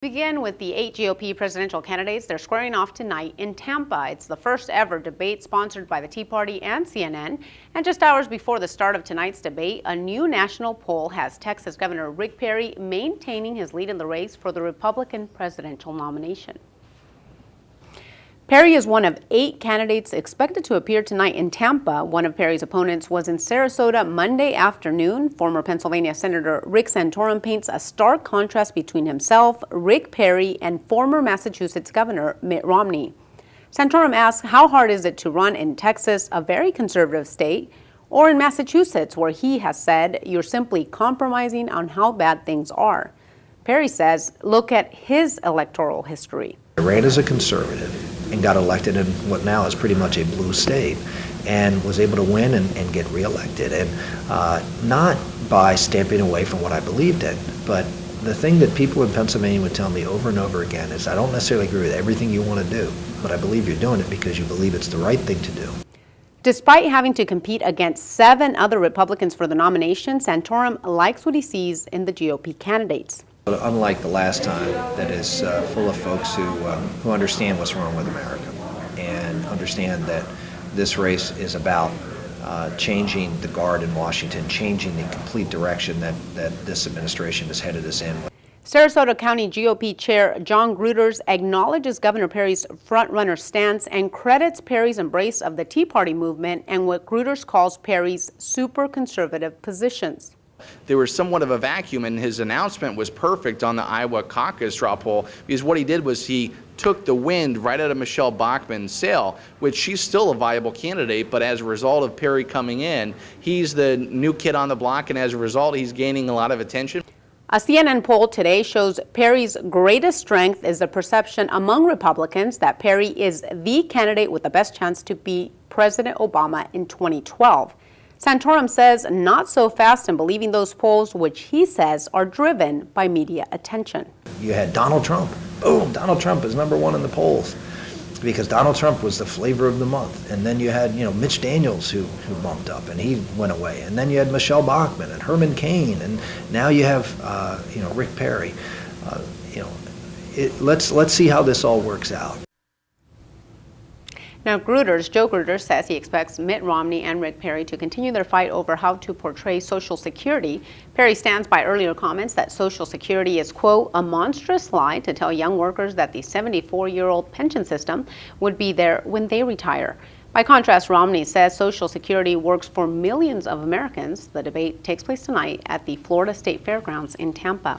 Begin with the 8 GOP presidential candidates. They're squaring off tonight in Tampa. It's the first ever debate sponsored by the Tea Party and CNN. And just hours before the start of tonight's debate, a new national poll has Texas Governor Rick Perry maintaining his lead in the race for the Republican presidential nomination. Perry is one of 8 candidates expected to appear tonight in Tampa. One of Perry's opponents was in Sarasota Monday afternoon. Former Pennsylvania Senator Rick Santorum paints a stark contrast between himself, Rick Perry, and former Massachusetts Governor Mitt Romney. Santorum asks, how hard is it to run in Texas, a very conservative state, or in Massachusetts, where he has said you're simply compromising on how bad things are? Perry says, look at his electoral history. I ran as a conservative and got elected in what now is pretty much a blue state, and was able to win and get reelected, and not by stamping away from what I believed in, but the thing that people in Pennsylvania would tell me over and over again is, I don't necessarily agree with everything you want to do, but I believe you're doing it because you believe it's the right thing to do. Despite having to compete against 7 other Republicans for the nomination, Santorum likes what he sees in the GOP candidates. But unlike the last time, that is full of folks who understand what's wrong with America and understand that this race is about changing the guard in Washington, changing the complete direction that this administration has headed us in. Sarasota County GOP Chair John Gruters acknowledges Governor Perry's front-runner stance and credits Perry's embrace of the Tea Party movement and what Gruters calls Perry's super conservative positions. There was somewhat of a vacuum, and his announcement was perfect on the Iowa caucus straw poll, because what he did was he took the wind right out of Michelle Bachmann's sail, which she's still a viable candidate, but as a result of Perry coming in, he's the new kid on the block, and as a result, he's gaining a lot of attention. A CNN poll today shows Perry's greatest strength is the perception among Republicans that Perry is the candidate with the best chance to beat President Obama in 2012. Santorum says not so fast in believing those polls, which he says are driven by media attention. You had Donald Trump. Boom, Donald Trump is #1 in the polls because Donald Trump was the flavor of the month. And then you had, Mitch Daniels who bumped up and he went away. And then you had Michelle Bachmann and Herman Cain. And now you have, Rick Perry. Let's see how this all works out. Now, Joe Gruters says he expects Mitt Romney and Rick Perry to continue their fight over how to portray Social Security. Perry stands by earlier comments that Social Security is, quote, a monstrous lie to tell young workers that the 74-year-old pension system would be there when they retire. By contrast, Romney says Social Security works for millions of Americans. The debate takes place tonight at the Florida State Fairgrounds in Tampa.